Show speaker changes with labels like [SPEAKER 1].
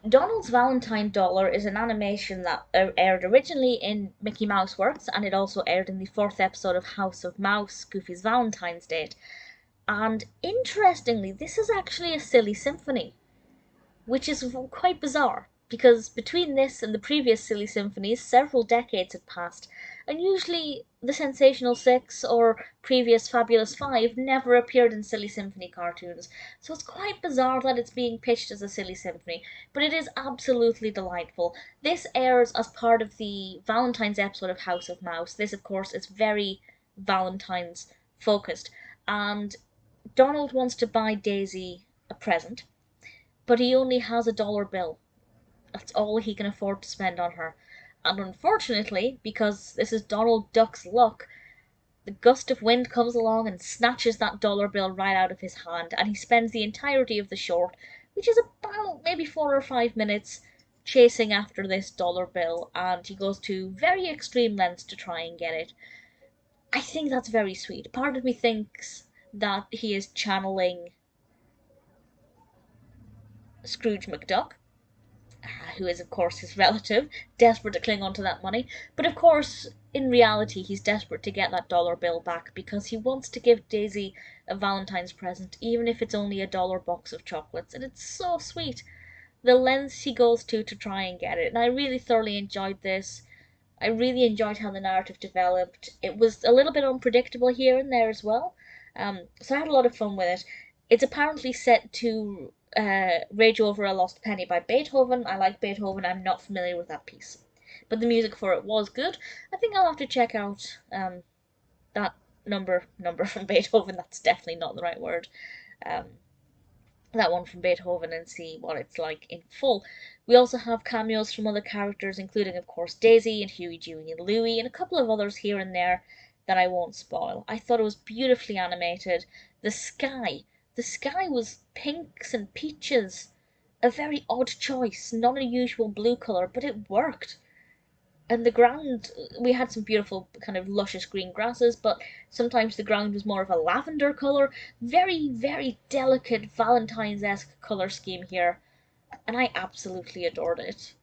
[SPEAKER 1] Donald's Valentine dollar is an animation that aired originally in Mickey Mouse Works, and it also aired in the fourth episode of House of Mouse, Goofy's Valentine's Day. And interestingly, this is actually a silly symphony, which is quite bizarre, because between this and the previous silly symphonies, several decades had passed, and usually the Sensational Six or previous Fabulous Five never appeared in silly symphony cartoons, so it's quite bizarre that it's being pitched as a silly symphony, but it is absolutely delightful. This airs as part of the Valentine's episode of House of Mouse. This, of course, is very Valentine's focused, and Donald wants to buy Daisy a present, but he only has $1 bill. That's all he can afford to spend on her. And unfortunately, because this is Donald Duck's luck, the gust of wind comes along and snatches that $1 bill right out of his hand, and he spends the entirety of the short, which is about maybe 4 or 5 minutes, chasing after this $1 bill, and he goes to very extreme lengths to try and get it. I think that's very sweet. Part of me thinks that he is channeling Scrooge McDuck, who is of course his relative, desperate to cling on to that money. But of course, in reality, he's desperate to get that $1 bill back because he wants to give Daisy a Valentine's present, even if it's only a dollar box of chocolates. And it's so sweet, the lengths he goes to try and get it. And I really thoroughly enjoyed this. I really enjoyed how the narrative developed. It was a little bit unpredictable here and there as well. So I had a lot of fun with it. It's apparently set to Rage Over a Lost Penny by Beethoven. I like Beethoven, I'm not familiar with that piece, but the music for it was good. I think I'll have to check out that number from Beethoven, that's definitely not the right word, um, that one from Beethoven, and see what it's like in full. We also have cameos from other characters, including of course Daisy and Huey, Dewey and Louie, and a couple of others here and there that I won't spoil. I thought it was beautifully animated. The sky, the sky was pinks and peaches, a very odd choice, not a usual blue colour, but it worked. And the ground, we had some beautiful kind of luscious green grasses, but sometimes the ground was more of a lavender colour. Very, very delicate Valentine's-esque colour scheme here, and I absolutely adored it.